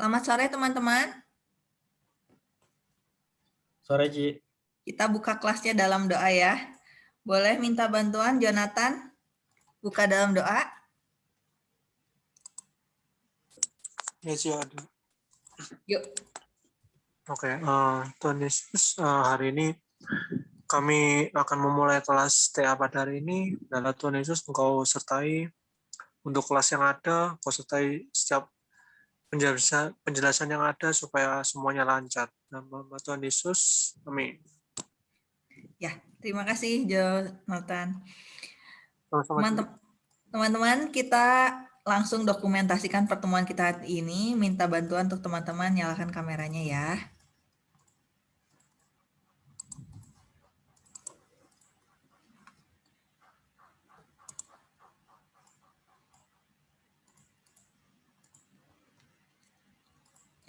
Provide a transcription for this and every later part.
Selamat sore teman-teman. Sore, Ci. Kita buka kelasnya dalam doa ya. Boleh minta bantuan Jonathan? Buka dalam doa. Ya, Ci, ada. Yuk. Oke, Tuhan Yesus, hari ini kami akan memulai kelas TA pada hari ini. Dalam Tuhan Yesus, Engkau sertai untuk kelas yang ada, Engkau sertai setiap penjelasan yang ada supaya semuanya lancar. Nama Tuhan Yesus, amin. Ya, terima kasih Jonathan. Sama-sama. Teman-teman, kita langsung dokumentasikan pertemuan kita hari ini. Minta bantuan untuk teman-teman nyalakan kameranya ya.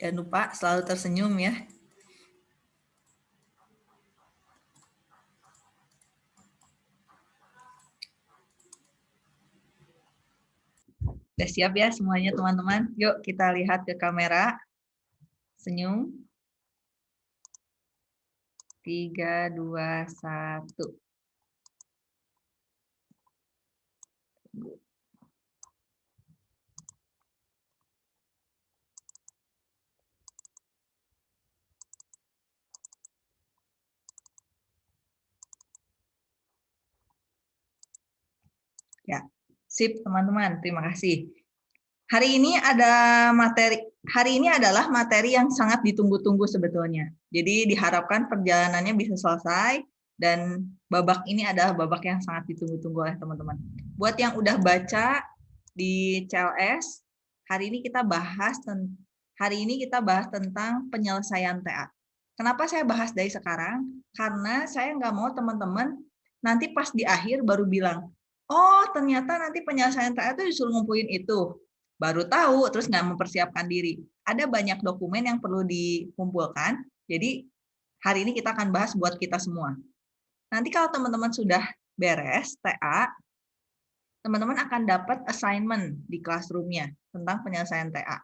Jangan lupa selalu tersenyum ya. Udah siap ya semuanya teman-teman? Yuk kita lihat ke kamera. Senyum. 3, 2, 1. Ya, sip teman-teman, terima kasih. Hari ini adalah materi yang sangat ditunggu-tunggu sebetulnya. Jadi diharapkan perjalanannya bisa selesai dan babak ini adalah babak yang sangat ditunggu-tunggu oleh teman-teman. Buat yang udah baca di CLS, hari ini kita bahas tentang penyelesaian TA. Kenapa saya bahas dari sekarang? Karena saya nggak mau teman-teman nanti pas di akhir baru bilang, oh ternyata nanti penyelesaian TA itu disuruh ngumpulin itu. Baru tahu, terus nggak mempersiapkan diri. Ada banyak dokumen yang perlu dikumpulkan, jadi hari ini kita akan bahas buat kita semua. Nanti kalau teman-teman sudah beres TA, teman-teman akan dapat assignment di classroom-nya tentang penyelesaian TA.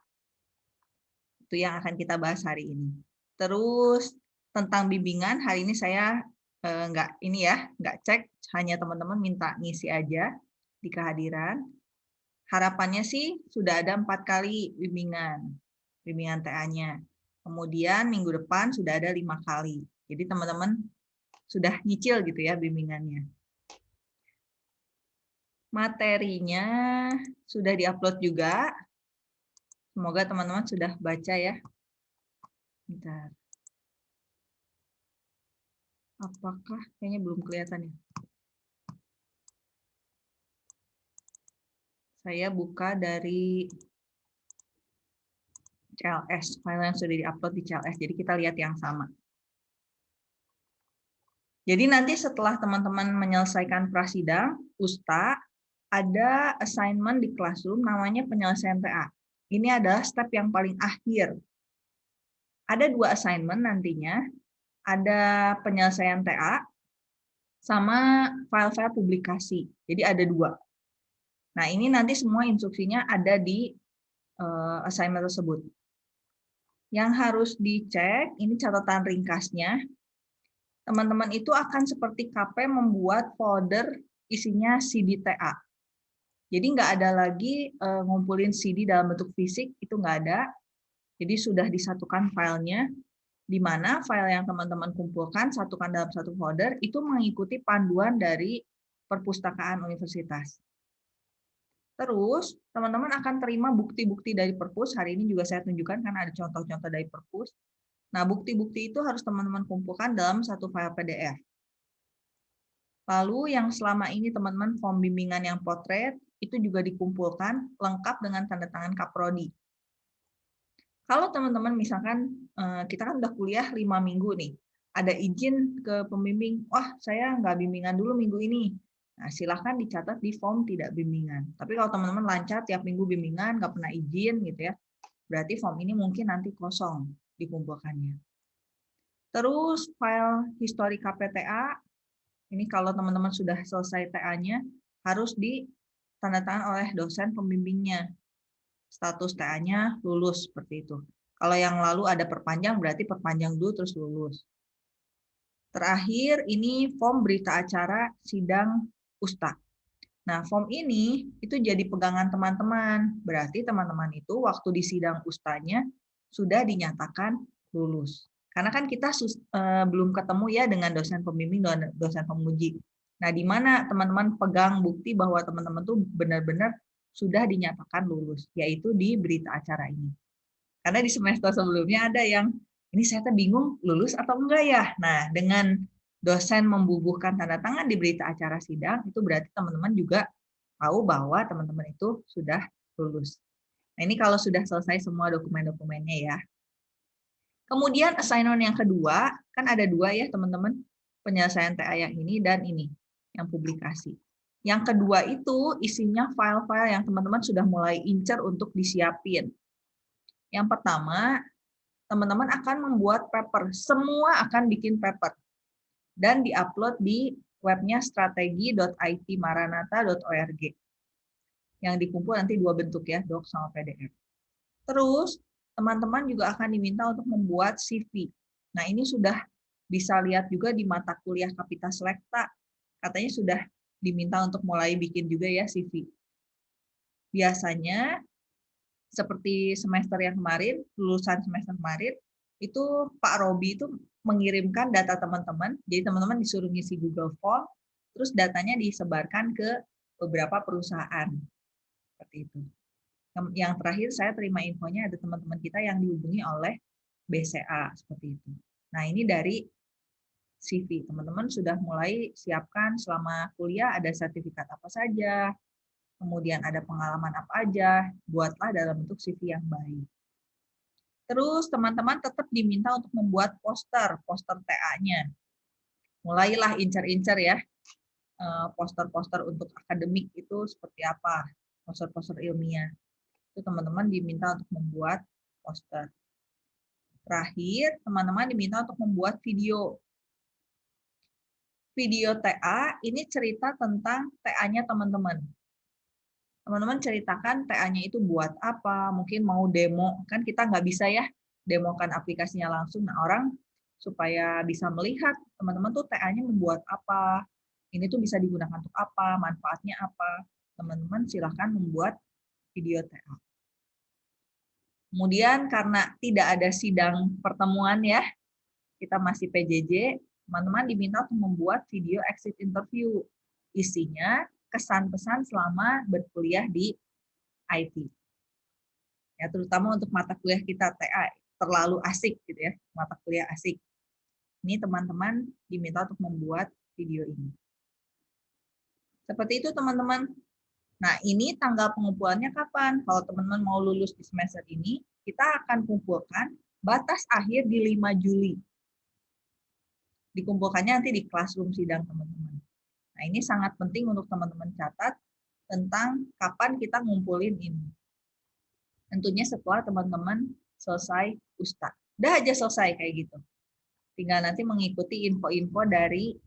Itu yang akan kita bahas hari ini. Terus tentang bimbingan, hari ini saya nggak cek, hanya teman-teman minta ngisi aja di kehadiran. Harapannya sih sudah ada 4 kali bimbingan TA-nya. Kemudian minggu depan sudah ada 5 kali. Jadi teman-teman sudah nyicil gitu ya bimbingannya. Materinya sudah diupload juga. Semoga teman-teman sudah baca ya. Bentar. Apakah kayaknya belum kelihatan ya? Saya buka dari CLS, file yang sudah diupload di CLS. Jadi kita lihat yang sama. Jadi nanti setelah teman-teman menyelesaikan prasidang, USTA, ada assignment di classroom namanya penyelesaian TA. Ini adalah step yang paling akhir. Ada 2 assignment nantinya, ada penyelesaian TA sama file-file publikasi. Jadi ada 2. Nah ini nanti semua instruksinya ada di assignment tersebut. Yang harus dicek, ini catatan ringkasnya. Teman-teman itu akan seperti KP membuat folder isinya CD TA. Jadi nggak ada lagi ngumpulin CD dalam bentuk fisik, itu nggak ada. Jadi sudah disatukan filenya, di mana file yang teman-teman kumpulkan, satukan dalam satu folder, itu mengikuti panduan dari perpustakaan universitas. Terus, teman-teman akan terima bukti-bukti dari perpus. Hari ini juga saya tunjukkan karena ada contoh-contoh dari perpus. Nah, bukti-bukti itu harus teman-teman kumpulkan dalam satu file PDF. Lalu yang selama ini teman-teman form bimbingan yang potret, itu juga dikumpulkan lengkap dengan tanda tangan Kaprodi. Kalau teman-teman misalkan kita kan udah kuliah 5 minggu nih, ada izin ke pembimbing, wah saya nggak bimbingan dulu minggu ini. Nah, silahkan dicatat di form tidak bimbingan. Tapi kalau teman-teman lancar tiap minggu bimbingan, nggak pernah izin gitu ya, berarti form ini mungkin nanti kosong dikumpulkannya. Terus file histori KPTA, ini kalau teman-teman sudah selesai TA-nya, harus ditandatangan oleh dosen pembimbingnya. Status TA-nya lulus seperti itu. Kalau yang lalu ada perpanjang, berarti perpanjang dulu terus lulus. Terakhir, ini form berita acara sidang USTA. Nah, form ini itu jadi pegangan teman-teman. Berarti teman-teman itu waktu di sidang USTA-nya sudah dinyatakan lulus. Karena kan kita belum ketemu ya dengan dosen pembimbing dan dosen penguji. Nah, di mana teman-teman pegang bukti bahwa teman-teman tuh benar-benar sudah dinyatakan lulus, yaitu di berita acara ini. Karena di semester sebelumnya ada yang, ini saya bingung lulus atau enggak ya. Nah, dengan dosen membubuhkan tanda tangan di berita acara sidang, itu berarti teman-teman juga tahu bahwa teman-teman itu sudah lulus. Nah, ini kalau sudah selesai semua dokumen-dokumennya ya. Kemudian assignment yang kedua, kan ada dua ya teman-teman, penyelesaian TA yang ini dan ini, yang publikasi. Yang kedua itu isinya file-file yang teman-teman sudah mulai incer untuk disiapin. Yang pertama, teman-teman akan membuat paper. Semua akan bikin paper. Dan diupload di webnya strategi.itmaranatha.org. Yang dikumpul nanti dua bentuk ya, doc sama PDF. Terus, teman-teman juga akan diminta untuk membuat CV. Nah, ini sudah bisa lihat juga di mata kuliah Kapita Selekta. Katanya sudah diminta untuk mulai bikin juga ya CV. Biasanya, seperti semester yang kemarin, lulusan semester kemarin, itu Pak Robi itu mengirimkan data teman-teman, jadi teman-teman disuruh ngisi Google Form, terus datanya disebarkan ke beberapa perusahaan. Seperti itu. Yang terakhir saya terima infonya ada teman-teman kita yang dihubungi oleh BCA, seperti itu. Nah, ini dari CV. Teman-teman sudah mulai siapkan selama kuliah ada sertifikat apa saja, kemudian ada pengalaman apa aja, buatlah dalam bentuk CV yang baik. Terus teman-teman tetap diminta untuk membuat poster TA-nya. Mulailah incer-incer ya, poster-poster untuk akademik itu seperti apa, poster-poster ilmiah. Itu teman-teman diminta untuk membuat poster. Terakhir, teman-teman diminta untuk membuat video. Video TA ini cerita tentang TA-nya teman-teman. Teman-teman ceritakan TA-nya itu buat apa, mungkin mau demo, kan kita nggak bisa ya demokan aplikasinya langsung. Nah, orang supaya bisa melihat teman-teman tuh TA-nya membuat apa, ini tuh bisa digunakan untuk apa, manfaatnya apa. Teman-teman silahkan membuat video TA. Kemudian karena tidak ada sidang pertemuan ya, kita masih PJJ, teman-teman diminta untuk membuat video exit interview. Isinya kesan-pesan selama berkuliah di IT. Ya, terutama untuk mata kuliah kita TA terlalu asik gitu ya, mata kuliah asik. Ini teman-teman diminta untuk membuat video ini. Seperti itu teman-teman. Nah, ini tanggal pengumpulannya kapan? Kalau teman-teman mau lulus di semester ini, kita akan kumpulkan batas akhir di 5 Juli. Dikumpulkannya nanti di classroom sidang teman-teman. Nah, ini sangat penting untuk teman-teman catat tentang kapan kita ngumpulin ini. Tentunya setelah teman-teman selesai USTA. Udah aja selesai kayak gitu. Tinggal nanti mengikuti info-info dari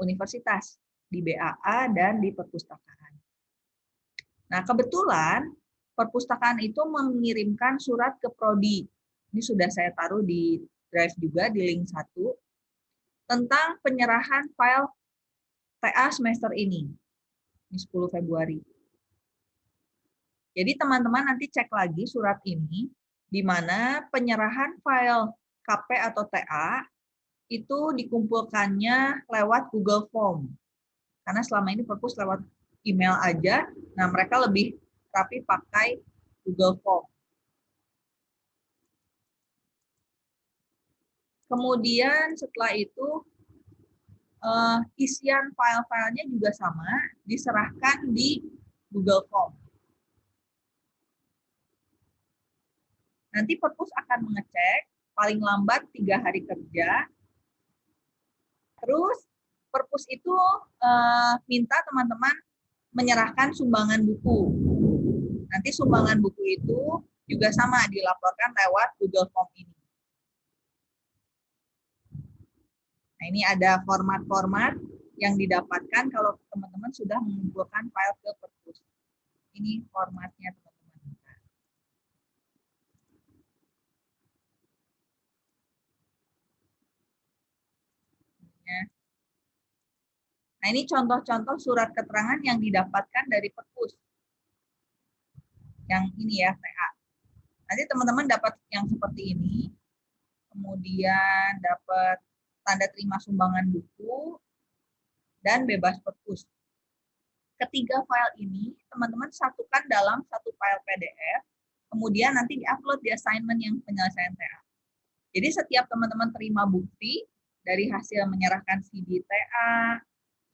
universitas di BAA dan di perpustakaan. Nah, kebetulan perpustakaan itu mengirimkan surat ke Prodi. Ini sudah saya taruh di drive juga di link 1 tentang penyerahan file TA semester ini 10 Februari. Jadi teman-teman nanti cek lagi surat ini, di mana penyerahan file KP atau TA itu dikumpulkannya lewat Google Form. Karena selama ini perpus lewat email aja, nah mereka lebih rapi pakai Google Form. Kemudian setelah itu, isian file-filenya juga sama, diserahkan di Google Form. Nanti perpus akan mengecek paling lambat 3 hari kerja. Terus perpus itu minta teman-teman menyerahkan sumbangan buku. Nanti sumbangan buku itu juga sama dilaporkan lewat Google Form ini. Nah, ini ada format-format yang didapatkan kalau teman-teman sudah mengumpulkan file ke perpus. Ini formatnya teman-teman. Nah, ini contoh-contoh surat keterangan yang didapatkan dari perpus. Yang ini ya, TA. Nanti teman-teman dapat yang seperti ini. Kemudian dapat tanda terima sumbangan buku dan bebas perpus. Ketiga file ini teman-teman satukan dalam satu file PDF, kemudian nanti diupload di assignment yang penyelesaian TA. Jadi setiap teman-teman terima bukti dari hasil menyerahkan CD TA,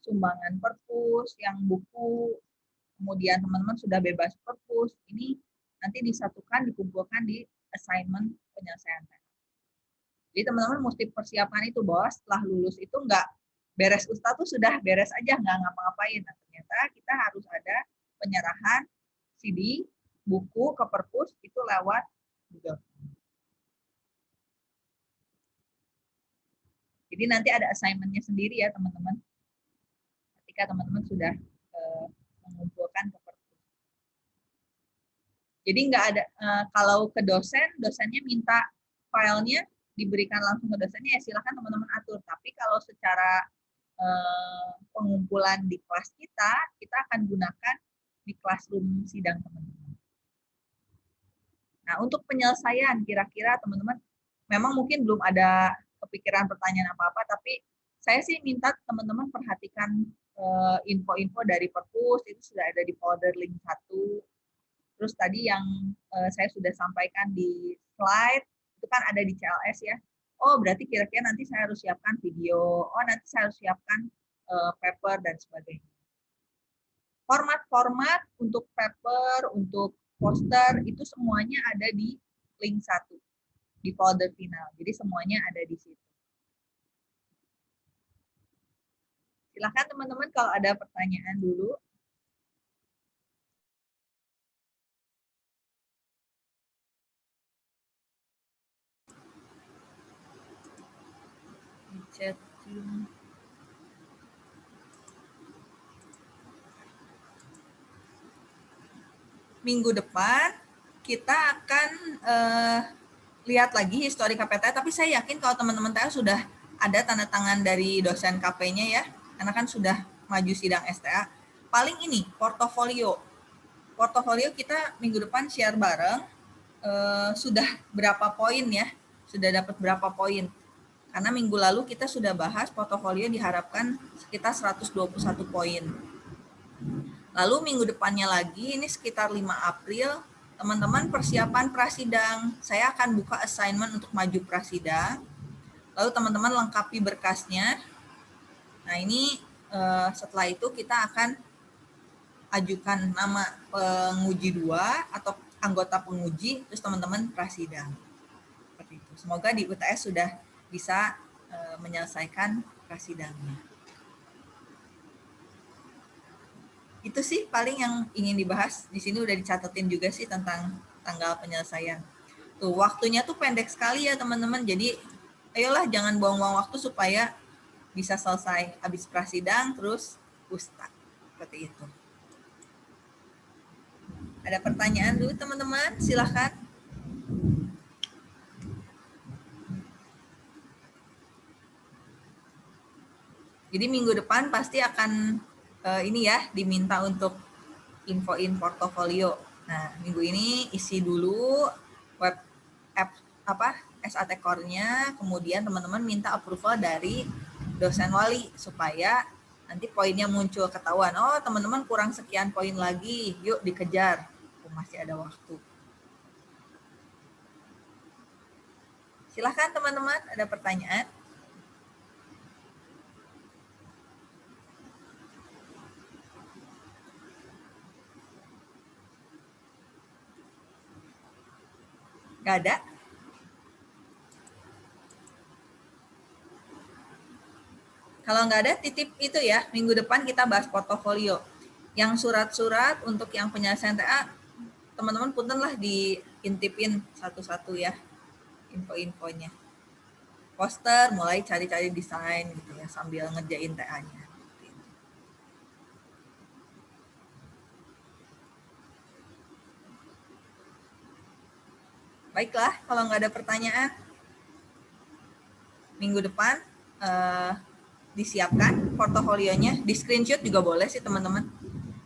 sumbangan perpus, yang buku, kemudian teman-teman sudah bebas perpus, ini nanti disatukan, dikumpulkan di assignment penyelesaian TA. Jadi teman-teman mesti persiapan itu, bahwa setelah lulus itu nggak beres USTA tuh sudah beres aja, nggak ngapa-ngapain. Nah, ternyata kita harus ada penyerahan CD, buku ke perpus itu lewat Google. Jadi nanti ada assignment-nya sendiri ya teman-teman. Ketika teman-teman sudah mengumpulkan ke perpus. Jadi nggak ada, kalau ke dosen, dosennya minta filenya diberikan langsung ke dosennya, ya silakan teman-teman atur. Tapi kalau secara pengumpulan di kelas kita akan gunakan di classroom sidang teman-teman. Nah, untuk penyelesaian, kira-kira teman-teman memang mungkin belum ada kepikiran pertanyaan apa-apa, tapi saya sih minta teman-teman perhatikan info-info dari perpus, itu sudah ada di folder link 1. Terus tadi yang saya sudah sampaikan di slide, itu kan ada di CLS ya. Oh, berarti kira-kira nanti saya harus siapkan video, oh nanti saya harus siapkan paper, dan sebagainya. Format-format untuk paper, untuk poster, itu semuanya ada di link 1, di folder final. Jadi semuanya ada di situ. Silakan teman-teman kalau ada pertanyaan dulu. Di chat. Minggu depan kita akan lihat lagi histori KPTA, tapi saya yakin kalau teman-teman TA sudah ada tanda tangan dari dosen KP-nya ya, karena kan sudah maju sidang STA. Paling ini, portofolio. Portofolio kita minggu depan share bareng, sudah berapa poin ya, sudah dapat berapa poin. Karena minggu lalu kita sudah bahas portofolio diharapkan sekitar 121 poin. Lalu minggu depannya lagi, ini sekitar 5 April, teman-teman persiapan prasidang. Saya akan buka assignment untuk maju prasidang. Lalu teman-teman lengkapi berkasnya. Nah ini setelah itu kita akan ajukan nama penguji 2 atau anggota penguji, terus teman-teman prasidang. Seperti itu. Semoga di UTS sudah bisa menyelesaikan prasidangnya. Itu sih paling yang ingin dibahas. Di sini udah dicatetin juga sih tentang tanggal penyelesaian. Tuh, waktunya tuh pendek sekali ya teman-teman. Jadi ayolah jangan buang-buang waktu supaya bisa selesai habis prasidang terus USTA. Seperti itu. Ada pertanyaan dulu teman-teman? Silahkan. Jadi minggu depan pasti akan ini ya diminta untuk infoin portofolio. Nah, minggu ini isi dulu web app SAT Core-nya, kemudian teman-teman minta approval dari dosen wali supaya nanti poinnya muncul ketahuan. Oh, teman-teman kurang sekian poin lagi, yuk dikejar. Masih ada waktu. Silahkan teman-teman, ada pertanyaan? Gak ada? Kalau nggak ada, titip itu ya, minggu depan kita bahas portofolio. Yang surat-surat untuk yang penyelesaian TA, teman-teman puntenlah diintipin satu-satu ya, info-infonya. Poster, mulai cari-cari desain gitu ya, sambil ngerjain TA-nya. Baiklah, kalau nggak ada pertanyaan, minggu depan disiapkan portofolionya, di screenshot juga boleh sih teman-teman.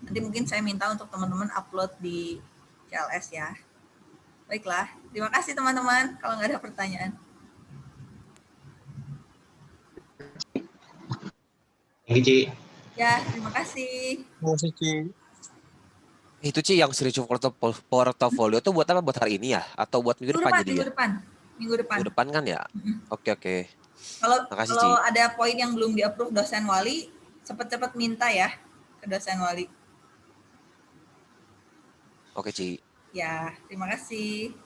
Nanti mungkin saya minta untuk teman-teman upload di CLS ya. Baiklah, terima kasih teman-teman. Kalau nggak ada pertanyaan. Thank you, Ci. Ya, terima kasih. Terima kasih, Ci. Itu Ci yang screenshot portofolio tuh buat apa? Buat hari ini ya? Atau buat minggu depan jadi ya? Minggu depan. Minggu depan kan ya? Oke. Makasih, Ci. Kalau ada poin yang belum di-approve dosen wali, cepat-cepat minta ya ke dosen wali. Oke, Ci. Ya, terima kasih.